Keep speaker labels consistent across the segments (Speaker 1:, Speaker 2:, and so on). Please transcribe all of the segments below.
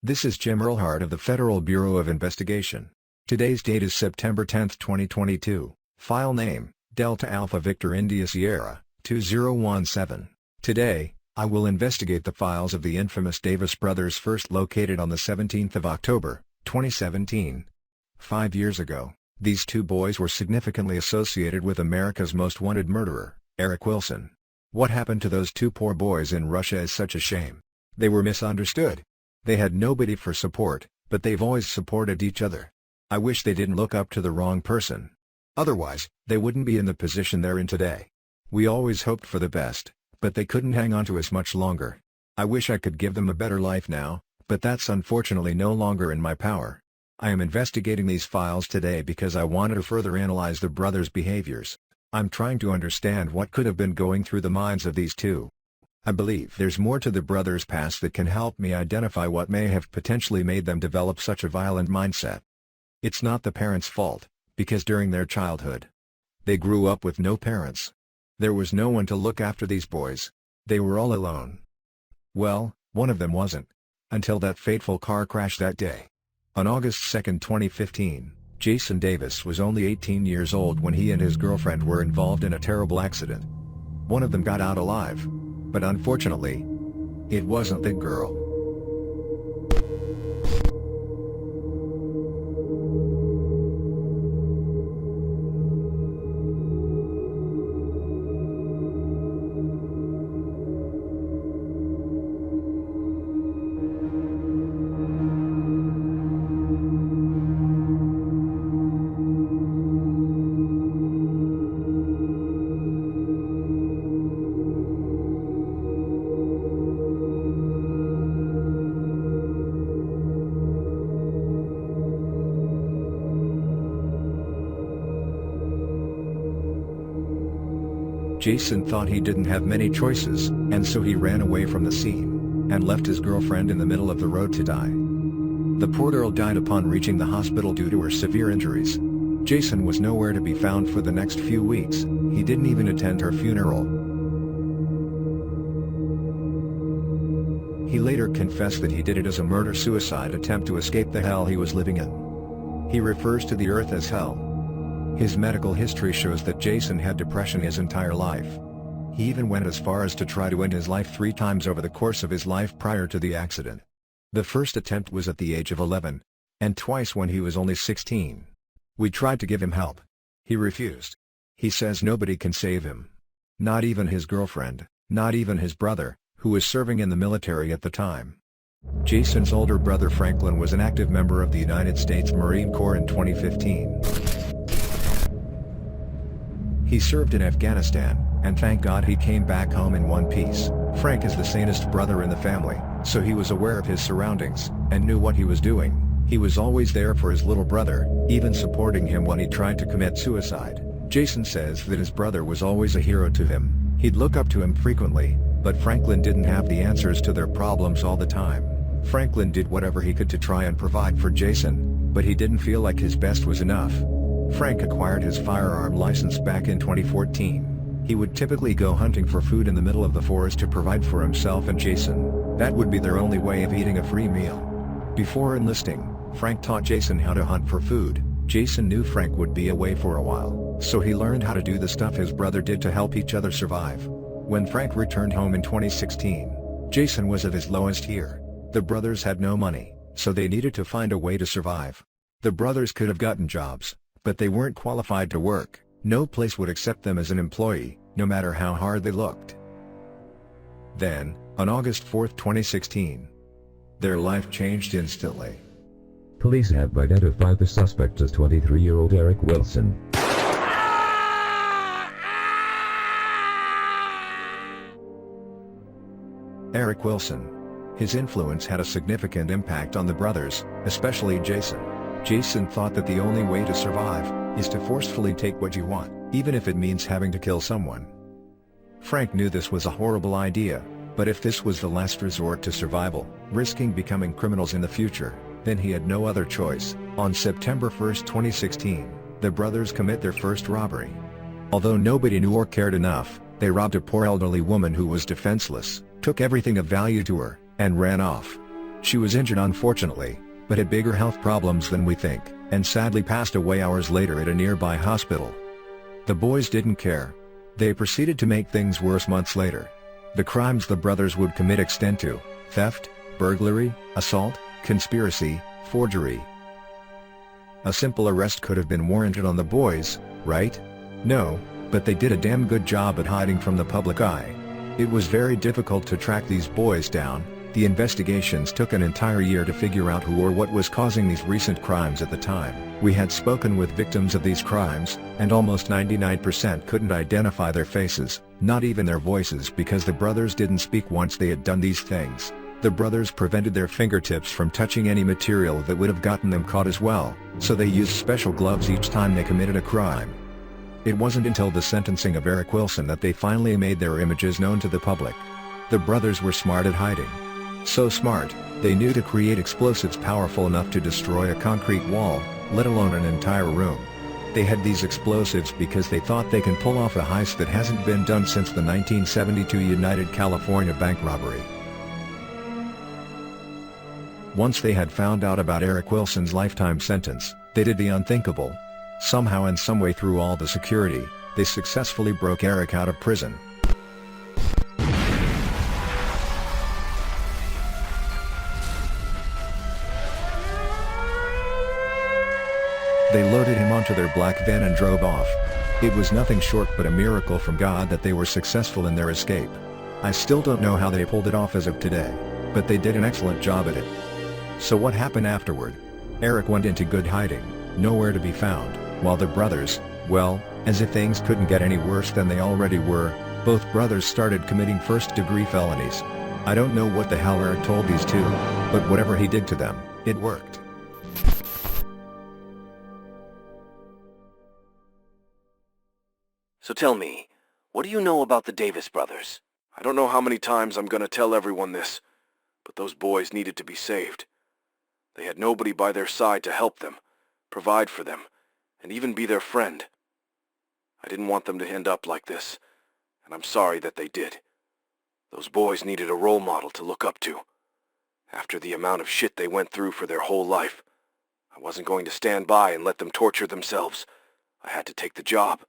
Speaker 1: This is Jim Earlhart of the Federal Bureau of Investigation. Today's date is September 10, 2022. File name, Delta Alpha Victor India Sierra, 2017. Today, I will investigate the files of the infamous Davis brothers first located on the 17th of October, 2017. 5 years ago, these two boys were significantly associated with America's most wanted murderer, Eric Wilson. What happened to those two poor boys in Russia is such a shame. They were misunderstood. They had nobody for support, but they've always supported each other. I wish they didn't look up to the wrong person. Otherwise, they wouldn't be in the position they're in today. We always hoped for the best, but they couldn't hang on to us much longer. I wish I could give them a better life now, but that's unfortunately no longer in my power. I am investigating these files today because I wanted to further analyze the brothers' behaviors. I'm trying to understand what could have been going through the minds of these two. I believe there's more to the brothers' past that can help me identify what may have potentially made them develop such a violent mindset. It's not the parents' fault, because during their childhood, they grew up with no parents. There was no one to look after these boys. They were all alone. Well, one of them wasn't. Until that fateful car crash that day. On August 2, 2015, Jason Davis was only 18 years old when he and his girlfriend were involved in a terrible accident. One of them got out alive. But unfortunately, it wasn't the girl. Jason thought he didn't have many choices, and so he ran away from the scene, and left his girlfriend in the middle of the road to die. The poor girl died upon reaching the hospital due to her severe injuries. Jason was nowhere to be found for the next few weeks. He didn't even attend her funeral. He later confessed that he did it as a murder-suicide attempt to escape the hell he was living in. He refers to the earth as hell. His medical history shows that Jason had depression his entire life. He even went as far as to try to end his life 3 times over the course of his life prior to the accident. The first attempt was at the age of 11, and twice when he was only 16. We tried to give him help. He refused. He says nobody can save him. Not even his girlfriend, not even his brother, who was serving in the military at the time. Jason's older brother Franklin was an active member of the United States Marine Corps in 2015. He served in Afghanistan, and thank God he came back home in one piece. Frank is the sanest brother in the family, so he was aware of his surroundings, and knew what he was doing. He was always there for his little brother, even supporting him when he tried to commit suicide. Jason says that his brother was always a hero to him. He'd look up to him frequently, but Franklin didn't have the answers to their problems all the time. Franklin did whatever he could to try and provide for Jason, but he didn't feel like his best was enough. Frank acquired his firearm license back in 2014. He would typically go hunting for food in the middle of the forest to provide for himself and Jason. That would be their only way of eating a free meal. Before enlisting, Frank taught Jason how to hunt for food. Jason knew Frank would be away for a while, so he learned how to do the stuff his brother did to help each other survive. When Frank returned home in 2016, Jason was at his lowest year. The brothers had no money, so they needed to find a way to survive. The brothers could have gotten jobs, but they weren't qualified to work. No place would accept them as an employee, no matter how hard they looked. Then, on August 4, 2016, their life changed instantly.
Speaker 2: Police have identified the suspect as 23-year-old Eric Wilson.
Speaker 1: Eric Wilson. His influence had a significant impact on the brothers, especially Jason. Jason thought that the only way to survive is to forcefully take what you want, even if it means having to kill someone. Frank knew this was a horrible idea, but if this was the last resort to survival, risking becoming criminals in the future, then he had no other choice. On September 1, 2016, the brothers commit their first robbery. Although nobody knew or cared enough, they robbed a poor elderly woman who was defenseless, took everything of value to her, and ran off. She was injured unfortunately, but had bigger health problems than we think, and sadly passed away hours later at a nearby hospital. The boys didn't care. They proceeded to make things worse months later. The crimes the brothers would commit extend to theft, burglary, assault, conspiracy, forgery. A simple arrest could have been warranted on the boys, right? No, but they did a damn good job at hiding from the public eye. It was very difficult to track these boys down. The investigations took an entire year to figure out who or what was causing these recent crimes at the time. We had spoken with victims of these crimes, and almost 99% couldn't identify their faces, not even their voices, because the brothers didn't speak once they had done these things. The brothers prevented their fingertips from touching any material that would have gotten them caught as well, so they used special gloves each time they committed a crime. It wasn't until the sentencing of Eric Wilson that they finally made their images known to the public. The brothers were smart at hiding. So smart, they knew to create explosives powerful enough to destroy a concrete wall, let alone an entire room. They had these explosives because they thought they can pull off a heist that hasn't been done since the 1972 United California bank robbery. Once they had found out about Eric Wilson's lifetime sentence, they did the unthinkable. Somehow and some way through all the security, they successfully broke Eric out of prison. They loaded him onto their black van and drove off. It was nothing short but a miracle from God that they were successful in their escape. I still don't know how they pulled it off as of today, but they did an excellent job at it. So what happened afterward? Eric went into good hiding, nowhere to be found, while the brothers, well, as if things couldn't get any worse than they already were, both brothers started committing first-degree felonies. I don't know what the hell Eric told these two, but whatever he did to them, it worked.
Speaker 3: So tell me, what do you know about the Davis brothers?
Speaker 4: I don't know how many times I'm gonna tell everyone this, but those boys needed to be saved. They had nobody by their side to help them, provide for them, and even be their friend. I didn't want them to end up like this, and I'm sorry that they did. Those boys needed a role model to look up to. After the amount of shit they went through for their whole life, I wasn't going to stand by and let them torture themselves. I had to take the job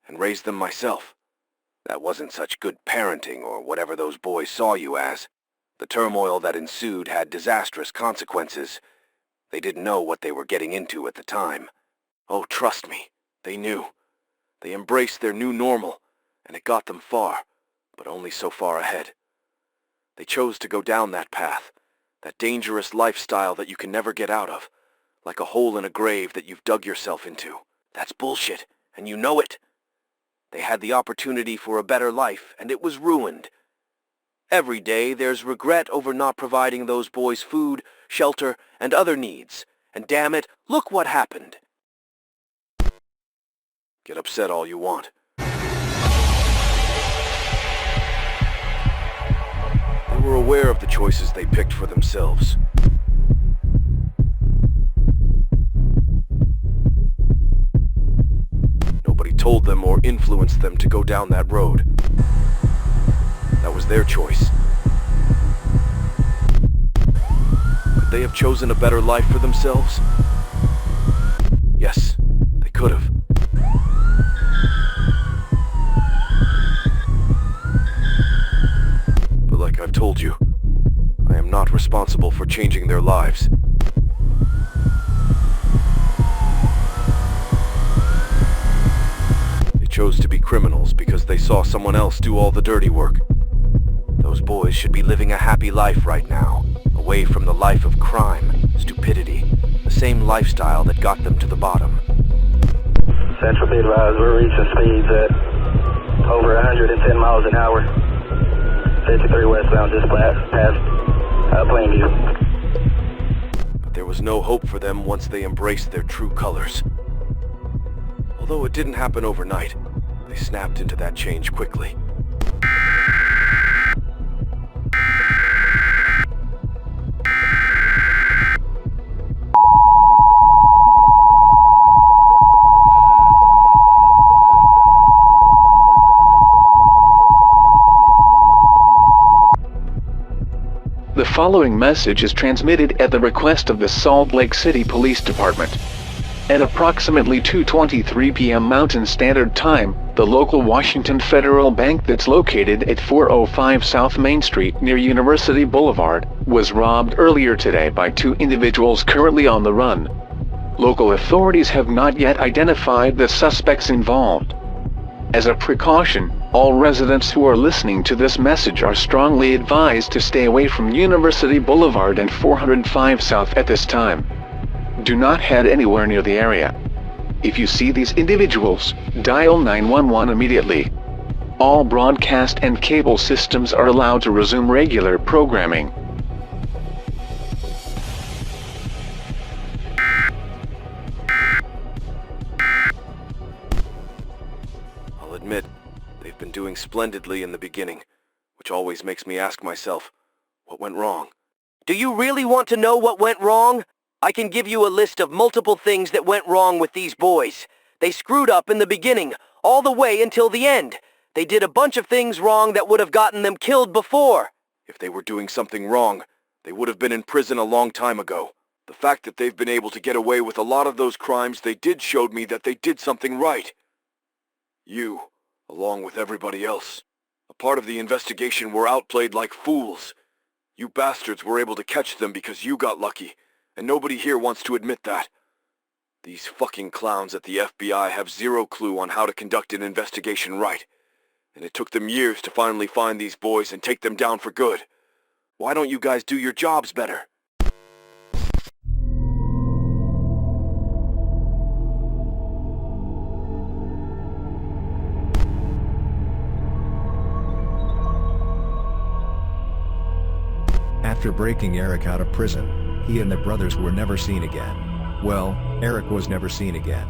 Speaker 4: and raise them myself.
Speaker 3: That wasn't such good parenting or whatever those boys saw you as. The turmoil that ensued had disastrous consequences. They didn't know what they were getting into at the time. Oh, trust me, they knew. They embraced their new normal, and it got them far, but only so far ahead. They chose to go down that path, that dangerous lifestyle that you can never get out of, like a hole in a grave that you've dug yourself into. That's bullshit, and you know it. They had the opportunity for a better life, and it was ruined. Every day there's regret over not providing those boys food, shelter, and other needs. And damn it, look what happened.
Speaker 4: Get upset all you want. They were aware of the choices they picked for themselves. Nobody told them or influenced them to go down that road. That was their choice. Could they have chosen a better life for themselves? Yes, they could have. But like I've told you, I am not responsible for changing their lives. They chose to be criminals because they saw someone else do all the dirty work. Those boys should be living a happy life right now, away from the life of crime, stupidity, the same lifestyle that got them to the bottom.
Speaker 5: Central be advised, we're reaching speeds at over 110 miles an hour. 53 westbound, just past Plainview.
Speaker 4: But there was no hope for them once they embraced their true colors. Although it didn't happen overnight, they snapped into that change quickly.
Speaker 6: following message is transmitted at the request of the Salt Lake City Police Department. At approximately 2:23 p.m. Mountain Standard Time, the local Washington Federal Bank that's located at 405 South Main Street near University Boulevard was robbed earlier today by two individuals currently on the run. Local authorities have not yet identified the suspects involved. As a precaution, all residents who are listening to this message are strongly advised to stay away from University Boulevard and 405 South at this time. Do not head anywhere near the area. If you see these individuals, dial 911 immediately. All broadcast and cable systems are allowed to resume regular programming.
Speaker 4: I'll admit, they've been doing splendidly in the beginning, which always makes me ask myself, what went wrong?
Speaker 3: Do you really want to know what went wrong? I can give you a list of multiple things that went wrong with these boys. They screwed up in the beginning, all the way until the end. They did a bunch of things wrong that would have gotten them killed before.
Speaker 4: If they were doing something wrong, they would have been in prison a long time ago. The fact that they've been able to get away with a lot of those crimes they did showed me that they did something right. You, along with everybody else, a part of the investigation, were outplayed like fools. You bastards were able to catch them because you got lucky, and nobody here wants to admit that. These fucking clowns at the FBI have zero clue on how to conduct an investigation right, and it took them years to finally find these boys and take them down for good. Why don't you guys do your jobs better?
Speaker 1: After breaking Eric out of prison, he and the brothers were never seen again. Well, Eric was never seen again.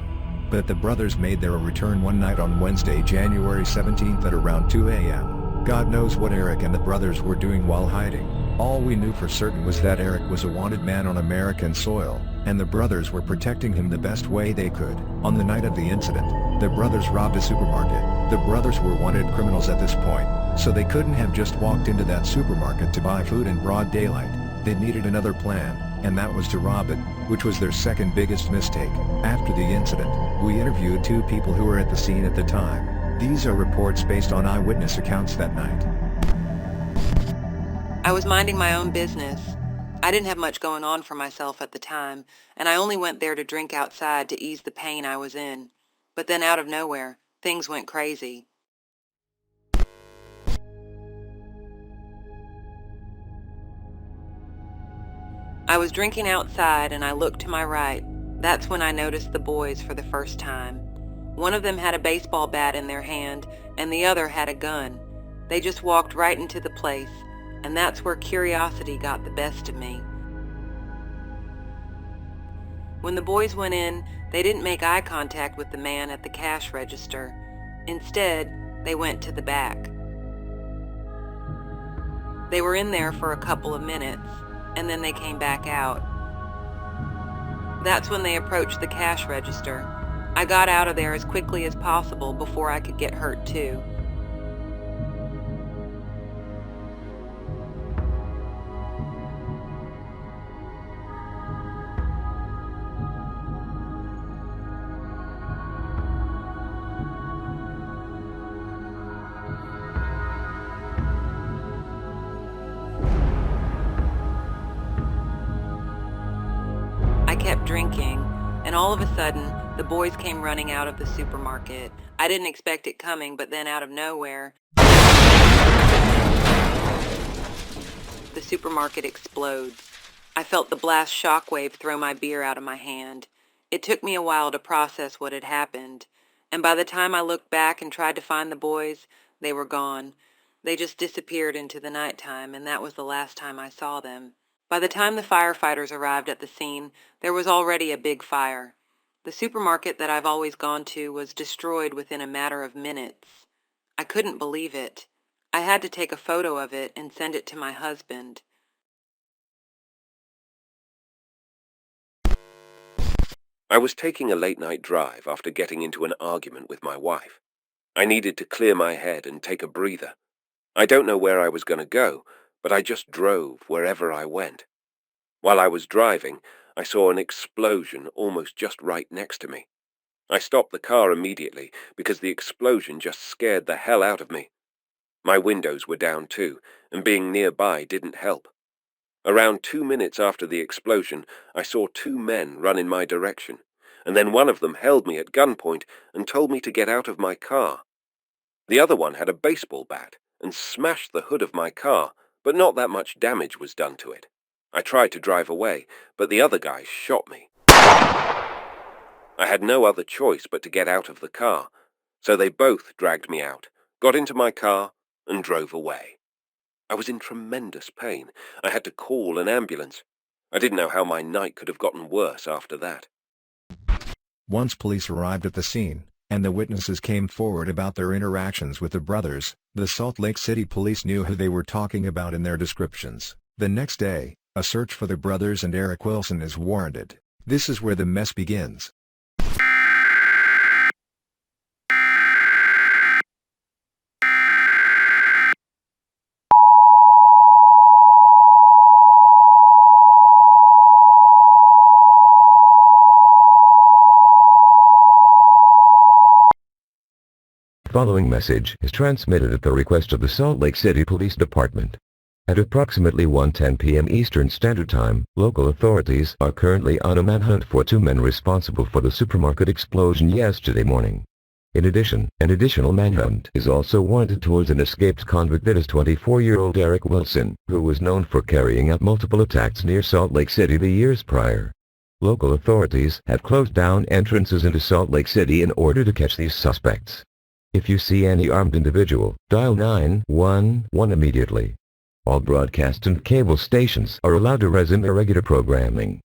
Speaker 1: But the brothers made their return one night on Wednesday, January 17th at around 2 a.m. God knows what Eric and the brothers were doing while hiding. All we knew for certain was that Eric was a wanted man on American soil, and the brothers were protecting him the best way they could. On the night of the incident, the brothers robbed a supermarket. The brothers were wanted criminals at this point, so they couldn't have just walked into that supermarket to buy food in broad daylight. They needed another plan, and that was to rob it, which was their second biggest mistake. After the incident, we interviewed two people who were at the scene at the time. These are reports based on eyewitness accounts that night.
Speaker 7: I was minding my own business. I didn't have much going on for myself at the time, and I only went there to drink outside to ease the pain I was in. But then out of nowhere, things went crazy. I was drinking outside and I looked to my right. That's when I noticed the boys for the first time. One of them had a baseball bat in their hand and the other had a gun. They just walked right into the place, and that's where curiosity got the best of me. When the boys went in, they didn't make eye contact with the man at the cash register. Instead, they went to the back. They were in there for a couple of minutes, and then they came back out. That's when they approached the cash register. I got out of there as quickly as possible before I could get hurt too. I kept drinking, and all of a sudden, the boys came running out of the supermarket. I didn't expect it coming, but then out of nowhere, the supermarket explodes. I felt the blast shockwave throw my beer out of my hand. It took me a while to process what had happened, and by the time I looked back and tried to find the boys, they were gone. They just disappeared into the nighttime, and that was the last time I saw them. By the time the firefighters arrived at the scene, there was already a big fire. The supermarket that I've always gone to was destroyed within a matter of minutes. I couldn't believe it. I had to take a photo of it and send it to my husband.
Speaker 8: I was taking a late-night drive after getting into an argument with my wife. I needed to clear my head and take a breather. I don't know where I was going to go, but I just drove wherever I went. While I was driving, I saw an explosion almost just right next to me. I stopped the car immediately because the explosion just scared the hell out of me. My windows were down too, and being nearby didn't help. Around 2 minutes after the explosion, I saw 2 men run in my direction, and then one of them held me at gunpoint and told me to get out of my car. The other one had a baseball bat and smashed the hood of my car, but not that much damage was done to it. I tried to drive away, but the other guy shot me. I had no other choice but to get out of the car, so they both dragged me out, got into my car, and drove away. I was in tremendous pain. I had to call an ambulance. I didn't know how my night could have gotten worse after that.
Speaker 1: Once police arrived at the scene, and the witnesses came forward about their interactions with the brothers, the Salt Lake City police knew who they were talking about in their descriptions. The next day, a search for the brothers and Eric Wilson is warranted. This is where the mess begins.
Speaker 2: Following message is transmitted at the request of the Salt Lake City Police Department. At approximately 1:10 p.m. Eastern Standard Time, local authorities are currently on a manhunt for 2 men responsible for the supermarket explosion yesterday morning. In addition, an additional manhunt is also warranted towards an escaped convict that is 24-year-old Eric Wilson, who was known for carrying out multiple attacks near Salt Lake City the years prior. Local authorities have closed down entrances into Salt Lake City in order to catch these suspects. If you see any armed individual, dial 911 immediately. All broadcast and cable stations are allowed to resume irregular programming.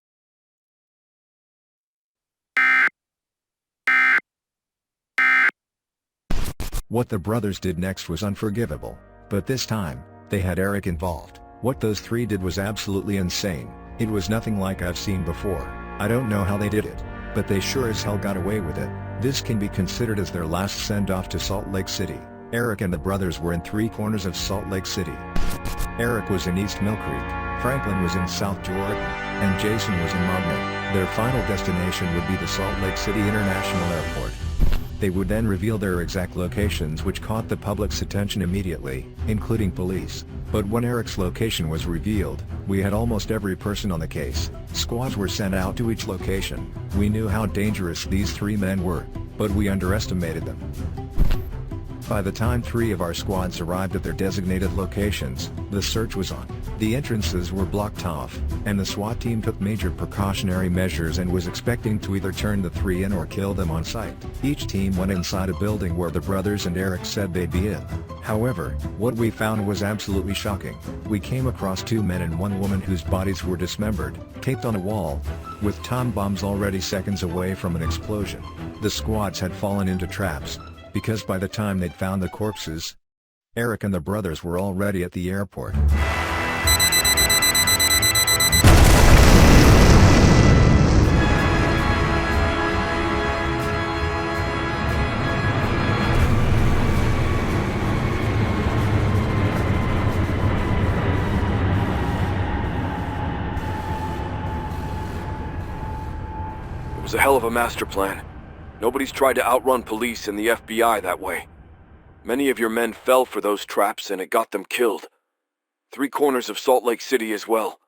Speaker 1: What the brothers did next was unforgivable, but this time, they had Eric involved. What those 3 did was absolutely insane. It was nothing like I've seen before. I don't know how they did it, but they sure as hell got away with it. This can be considered as their last send-off to Salt Lake City. Eric and the brothers were in 3 corners of Salt Lake City. Eric was in East Mill Creek, Franklin was in South Jordan, and Jason was in Monmouth. Their final destination would be the Salt Lake City International Airport. They would then reveal their exact locations, which caught the public's attention immediately, including police. But when Eric's location was revealed, we had almost every person on the case. Squads were sent out to each location. We knew how dangerous these 3 men were, but we underestimated them. By the time 3 of our squads arrived at their designated locations, the search was on. The entrances were blocked off, and the SWAT team took major precautionary measures and was expecting to either turn the 3 in or kill them on sight. Each team went inside a building where the brothers and Eric said they'd be in. However, what we found was absolutely shocking. We came across 2 men and 1 woman whose bodies were dismembered, taped on a wall, with time bombs already seconds away from an explosion. The squads had fallen into traps, because by the time they'd found the corpses, Eric and the brothers were already at the airport.
Speaker 4: It was a hell of a master plan. Nobody's tried to outrun police and the FBI that way. Many of your men fell for those traps and it got them killed. 3 corners of Salt Lake City as well.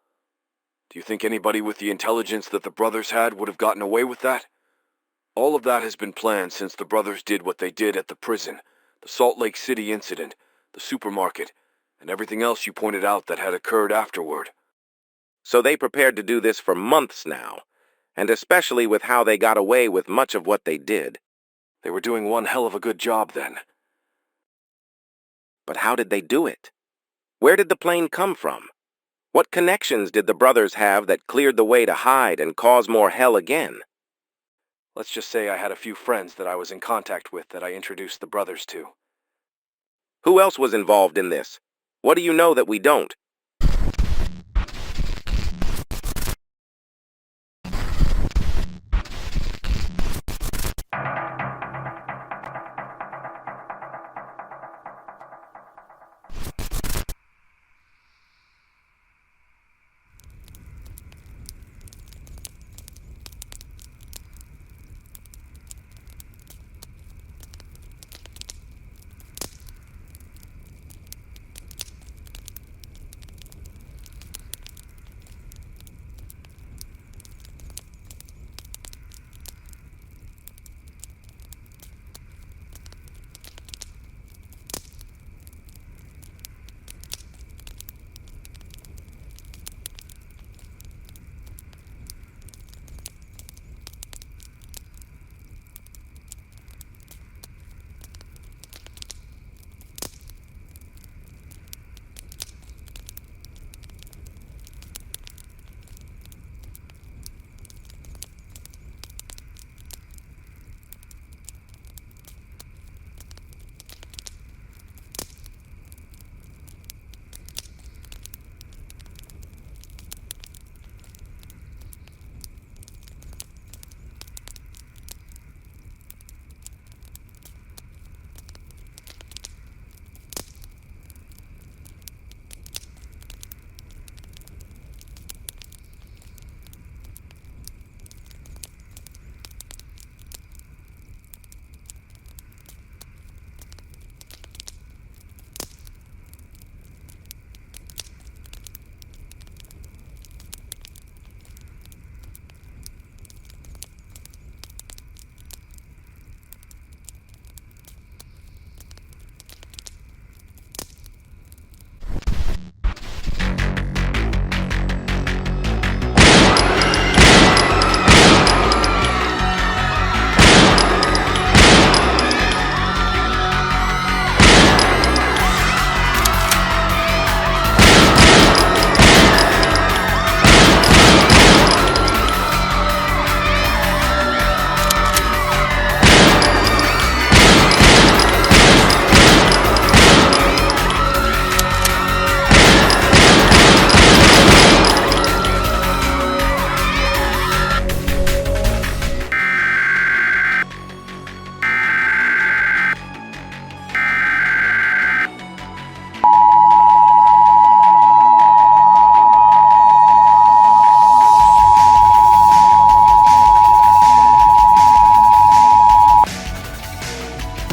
Speaker 4: Do you think anybody with the intelligence that the brothers had would have gotten away with that? All of that has been planned since the brothers did what they did at the prison, the Salt Lake City incident, the supermarket, and everything else you pointed out that had occurred afterward.
Speaker 3: So they prepared to do this for months now, and especially with how they got away with much of what they did.
Speaker 4: They were doing one hell of a good job then.
Speaker 3: But how did they do it? Where did the plane come from? What connections did the brothers have that cleared the way to hide and cause more hell again?
Speaker 4: Let's just say I had a few friends that I was in contact with that I introduced the brothers to.
Speaker 3: Who else was involved in this? What do you know that we don't?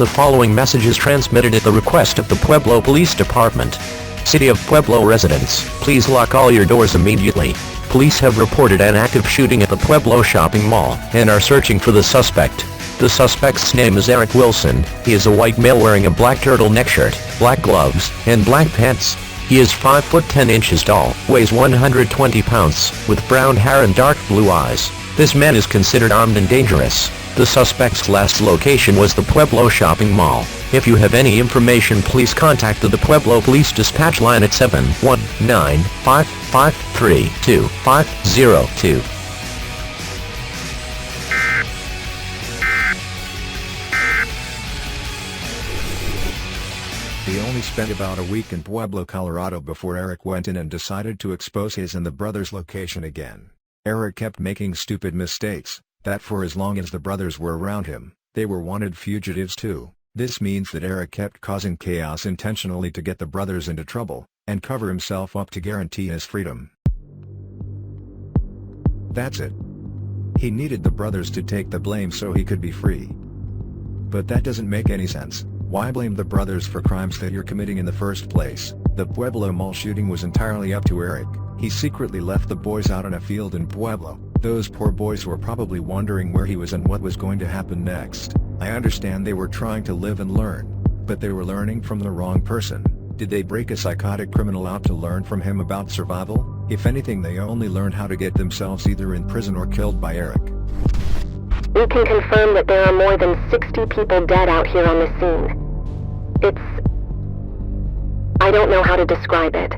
Speaker 9: The following message is transmitted at the request of the Pueblo Police Department. City of Pueblo residents, please lock all your doors immediately. Police have reported an active shooting at the Pueblo shopping mall and are searching for the suspect. The suspect's name is Eric Wilson. He is a white male wearing a black turtleneck shirt, black gloves, and black pants. He is 5 foot 10 inches tall, weighs 120 pounds, with brown hair and dark blue eyes. This man is considered armed and dangerous. The suspect's last location was the Pueblo shopping mall. If you have any information, please contact the Pueblo Police Dispatch line at 719-553-2502.
Speaker 1: He only spent about a week in Pueblo, Colorado before Eric went in and decided to expose his and the brothers' location again. Eric kept making stupid mistakes, that for as long as the brothers were around him, they were wanted fugitives too. This means that Eric kept causing chaos intentionally to get the brothers into trouble, and cover himself up to guarantee his freedom. That's it. He needed the brothers to take the blame so he could be free. But that doesn't make any sense. Why blame the brothers for crimes that you're committing in the first place? The Pueblo mall shooting was entirely up to Eric. He secretly left the boys out on a field in Pueblo. Those poor boys were probably wondering where he was and what was going to happen next. I understand they were trying to live and learn, but they were learning from the wrong person. Did they break a psychotic criminal out to learn from him about survival? If anything, they only learned how to get themselves either in prison or killed by Eric.
Speaker 10: We can confirm that there are more than 60 people dead out here on the scene. I don't know how to describe it.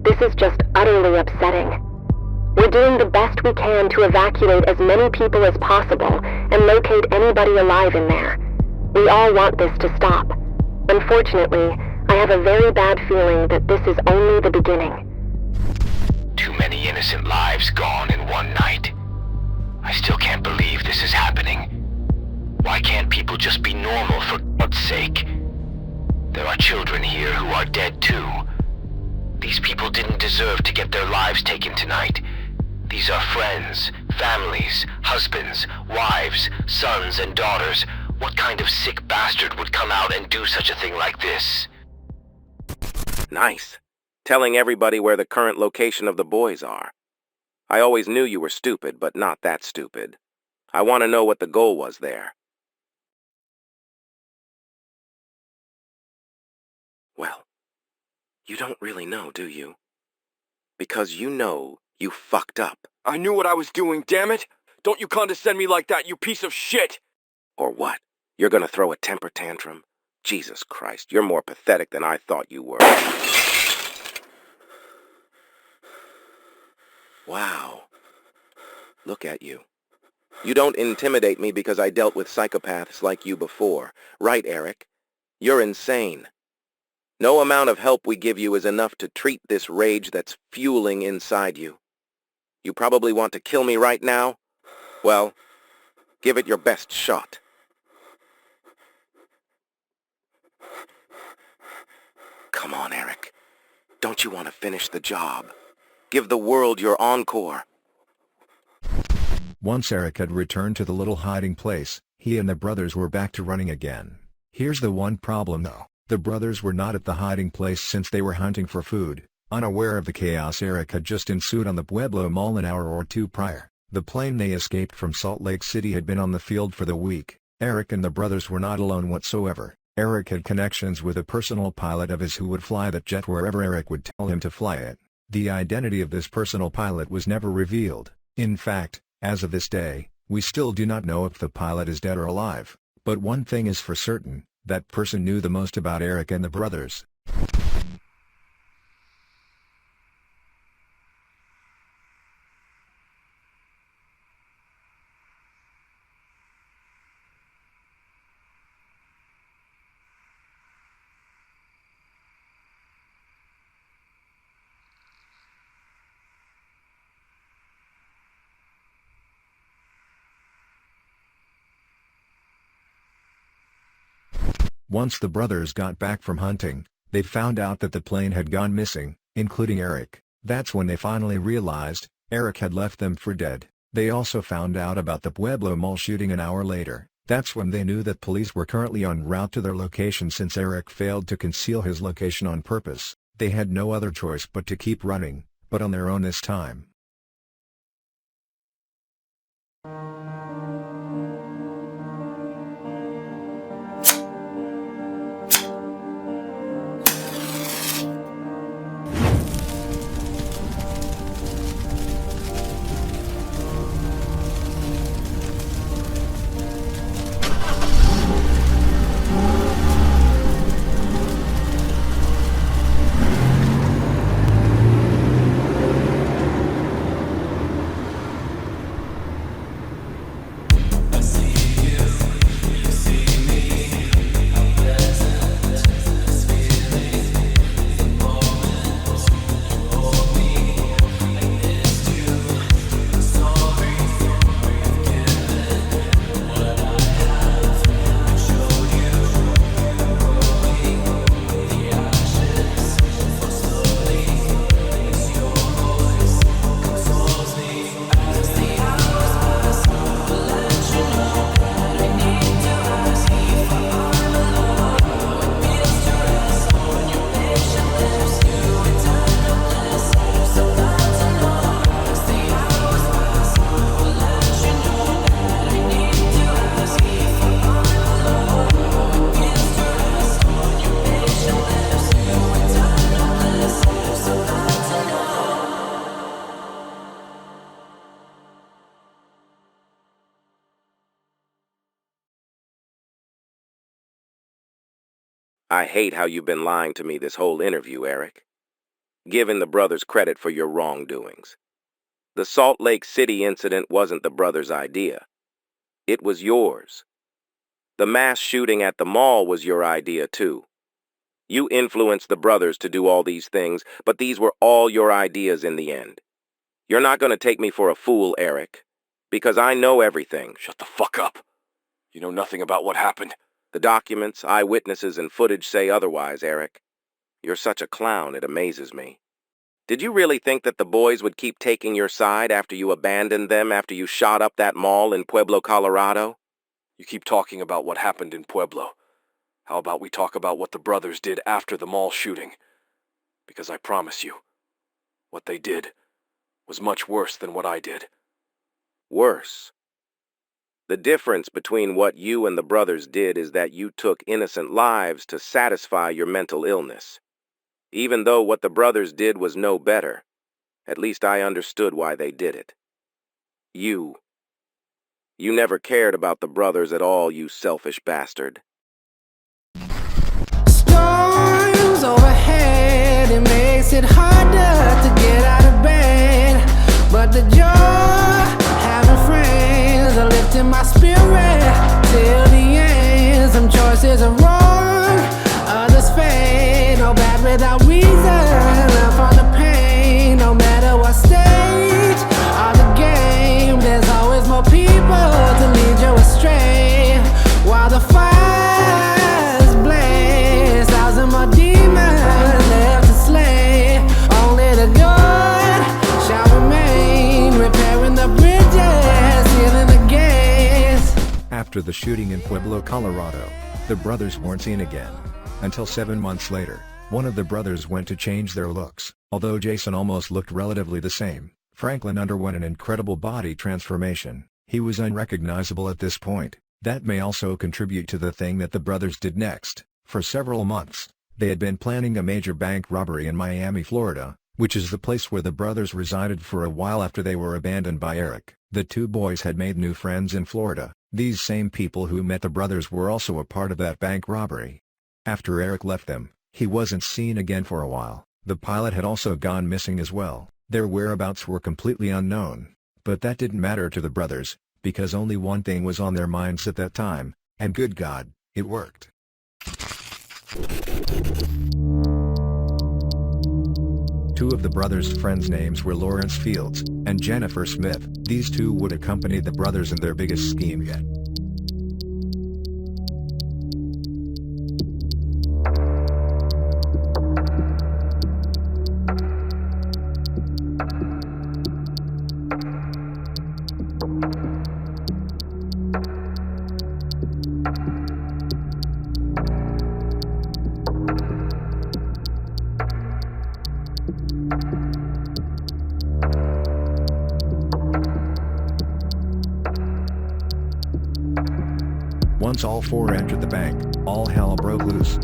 Speaker 10: This is just utterly upsetting. We're doing the best we can to evacuate as many people as possible and locate anybody alive in there. We all want this to stop. Unfortunately, I have a very bad feeling that this is only the beginning.
Speaker 11: Too many innocent lives gone in one night. I still can't believe this is happening. Why can't people just be normal for God's sake? There are children here who are dead too. These people didn't deserve to get their lives taken tonight. These are friends, families, husbands, wives, sons, and daughters. What kind of sick bastard would come out and do such a thing like this?
Speaker 3: Nice. Telling everybody where the current location of the boys are. I always knew you were stupid, but not that stupid. I want to know what the goal was there. Well, you don't really know, do you? Because you know you fucked up.
Speaker 4: I knew what I was doing, damn it! Don't you condescend me like that, you piece of shit!
Speaker 3: Or what? You're gonna throw a temper tantrum? Jesus Christ, you're more pathetic than I thought you were. Wow. Look at you. You don't intimidate me because I dealt with psychopaths like you before. Right, Eric? You're insane. No amount of help we give you is enough to treat this rage that's fueling inside you. You probably want to kill me right now? Well, give it your best shot. Come on, Eric. Don't you want to finish the job? Give the world your encore.
Speaker 1: Once Eric had returned to the little hiding place, he and the brothers were back to running again. Here's the one problem though. The brothers were not at the hiding place since they were hunting for food, unaware of the chaos Eric had just ensued on the Pueblo Mall an hour or two prior. The plane they escaped from Salt Lake City had been on the field for the week. Eric and the brothers were not alone whatsoever. Eric had connections with a personal pilot of his who would fly that jet wherever Eric would tell him to fly it. The identity of this personal pilot was never revealed. In fact, as of this day, we still do not know if the pilot is dead or alive. But one thing is for certain. That person knew the most about Eric and the brothers. Once the brothers got back from hunting, they found out that the plane had gone missing, including Eric. That's when they finally realized, Eric had left them for dead. They also found out about the Pueblo Mall shooting an hour later. That's when they knew that police were currently en route to their location. Since Eric failed to conceal his location on purpose, they had no other choice but to keep running, but on their own this time.
Speaker 3: I hate how you've been lying to me this whole interview, Eric. Giving the brothers credit for your wrongdoings. The Salt Lake City incident wasn't the brothers' idea. It was yours. The mass shooting at the mall was your idea, too. You influenced the brothers to do all these things, but these were all your ideas in the end. You're not going to take me for a fool, Eric, because I know everything.
Speaker 4: Shut the fuck up. You know nothing about what happened.
Speaker 3: The documents, eyewitnesses, and footage say otherwise, Eric. You're such a clown, it amazes me. Did you really think that the boys would keep taking your side after you abandoned them after you shot up that mall in Pueblo, Colorado?
Speaker 4: You keep talking about what happened in Pueblo. How about we talk about what the brothers did after the mall shooting? Because I promise you, what they did was much worse than what I did.
Speaker 3: Worse? The difference between what you and the brothers did is that you took innocent lives to satisfy your mental illness. Even though what the brothers did was no better, at least I understood why they did it. You never cared about the brothers at all, you selfish bastard.
Speaker 12: Storms overhead, it makes it harder to get out of bed. But the joy, having friends, are lifting my spirit till the end. Some choices are wrong, others fade. No bad without reason, learn from the pain. No matter what stage of the game, there's always more people to lead you astray. While the fires blaze, thousand more demons left to slay. Only the good shall remain, repairing the bridges, sealing the gates.
Speaker 1: After the shooting in Pueblo, Colorado, the brothers weren't seen again. Until 7 months later, one of the brothers went to change their looks. Although Jason almost looked relatively the same, Franklin underwent an incredible body transformation. He was unrecognizable at this point. That may also contribute to the thing that the brothers did next. For several months, they had been planning a major bank robbery in Miami, Florida, which is the place where the brothers resided for a while after they were abandoned by Eric. The two boys had made new friends in Florida. These same people who met the brothers were also a part of that bank robbery. After Eric left them, he wasn't seen again for a while. The pilot had also gone missing as well. Their whereabouts were completely unknown. But that didn't matter to the brothers, because only one thing was on their minds at that time, and good God, it worked. Two of the brothers' friends' names were Lawrence Fields and Jennifer Smith. These two would accompany the brothers in their biggest scheme yet. Once all four entered the bank, all hell broke loose.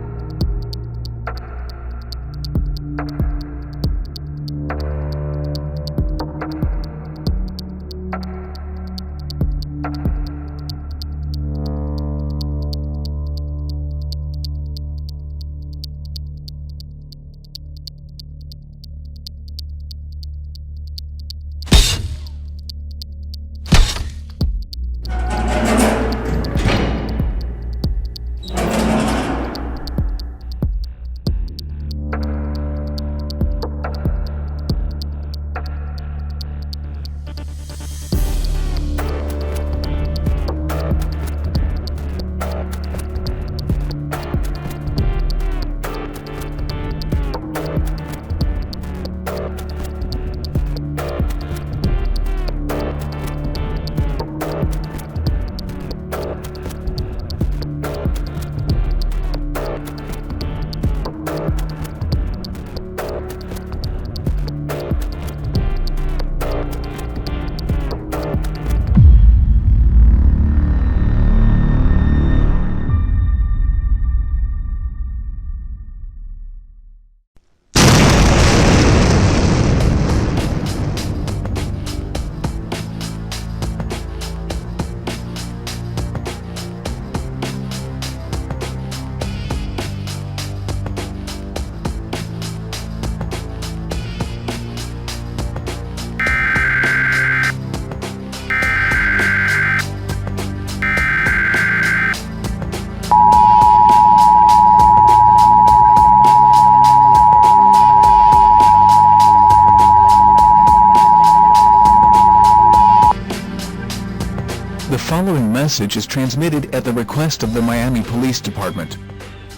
Speaker 6: The following message is transmitted at the request of the Miami Police Department.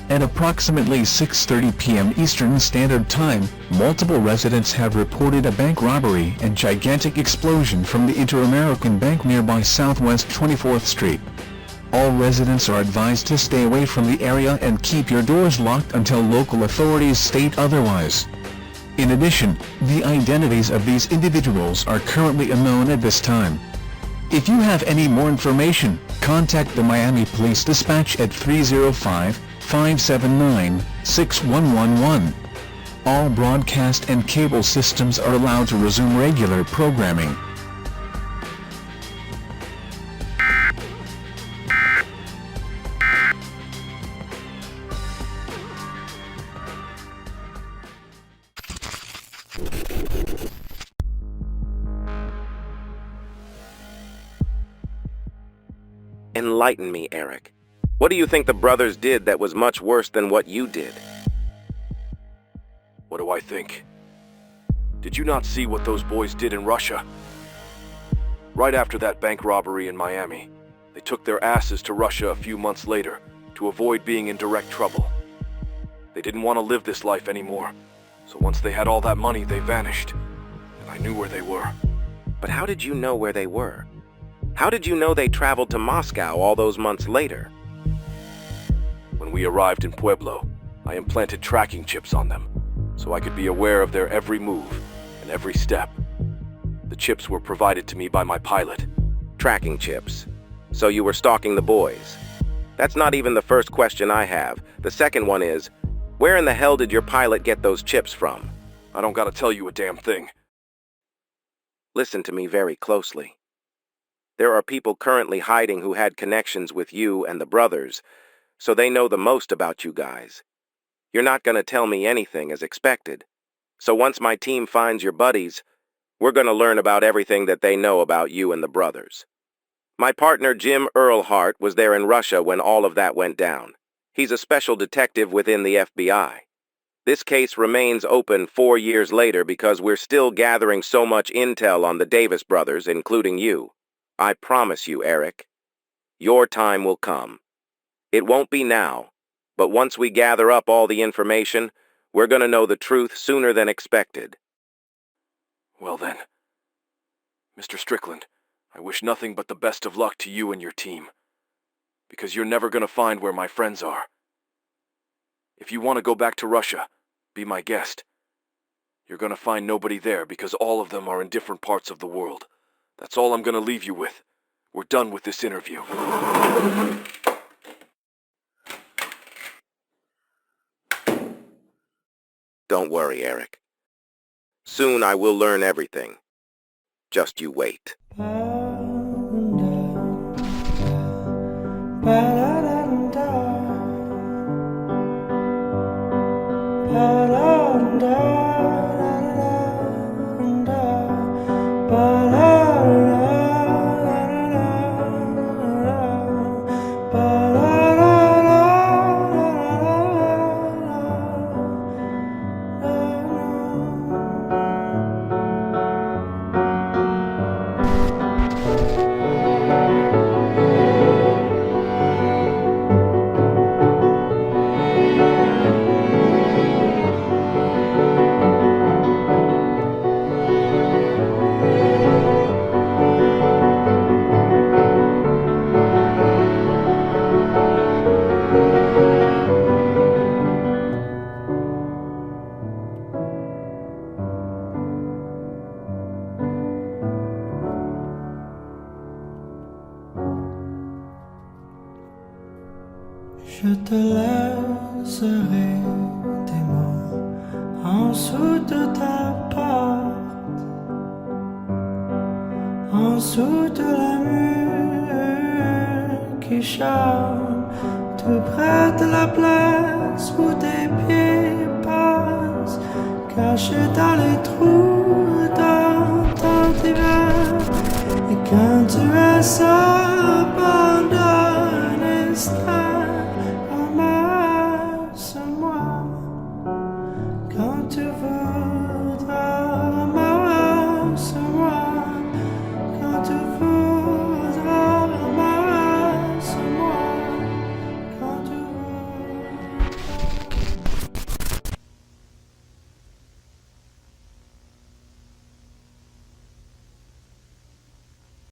Speaker 6: At approximately 6:30 p.m. Eastern Standard Time, multiple residents have reported a bank robbery and gigantic explosion from the Inter-American Bank nearby Southwest 24th Street. All residents are advised to stay away from the area and keep your doors locked until local authorities state otherwise. In addition, the identities of these individuals are currently unknown at this time. If you have any more information, contact the Miami Police Dispatch at 305-579-6111. All broadcast and cable systems are allowed to resume regular programming.
Speaker 3: Enlighten me, Eric. What do you think the brothers did that was much worse than what you did?
Speaker 4: What do I think? Did you not see what those boys did in Russia? Right after that bank robbery in Miami, they took their asses to Russia a few months later to avoid being in direct trouble. They didn't want to live this life anymore, so once they had all that money, they vanished, and I knew where they were.
Speaker 3: But how did you know where they were? How did you know they traveled to Moscow all those months later?
Speaker 4: When we arrived in Pueblo, I implanted tracking chips on them, so I could be aware of their every move and every step. The chips were provided to me by my pilot.
Speaker 3: Tracking chips. So you were stalking the boys. That's not even the first question I have. The second one is, where in the hell did your pilot get those chips from?
Speaker 4: I don't gotta tell you a damn thing.
Speaker 3: Listen to me very closely. There are people currently hiding who had connections with you and the brothers, so they know the most about you guys. You're not gonna tell me anything as expected. So once my team finds your buddies, we're gonna learn about everything that they know about you and the brothers. My partner Jim Earlhart was there in Russia when all of that went down. He's a special detective within the FBI. This case remains open 4 years later because we're still gathering so much intel on the Davis brothers, including you. I promise you, Eric, your time will come. It won't be now, but once we gather up all the information, we're gonna know the truth sooner than expected.
Speaker 4: Well then, Mr. Strickland, I wish nothing but the best of luck to you and your team, because you're never gonna find where my friends are. If you want to go back to Russia, be my guest. You're gonna find nobody there because all of them are in different parts of the world. That's all I'm gonna leave you with. We're done with this interview.
Speaker 3: Don't worry, Eric. Soon I will learn everything. Just you wait.
Speaker 12: Je te laisserai des mots en dessous de ta porte, en dessous de la mur qui chante, tout près de la place où tes pieds passent, cachés dans les trous dans ton divan. Et quand tu es seul,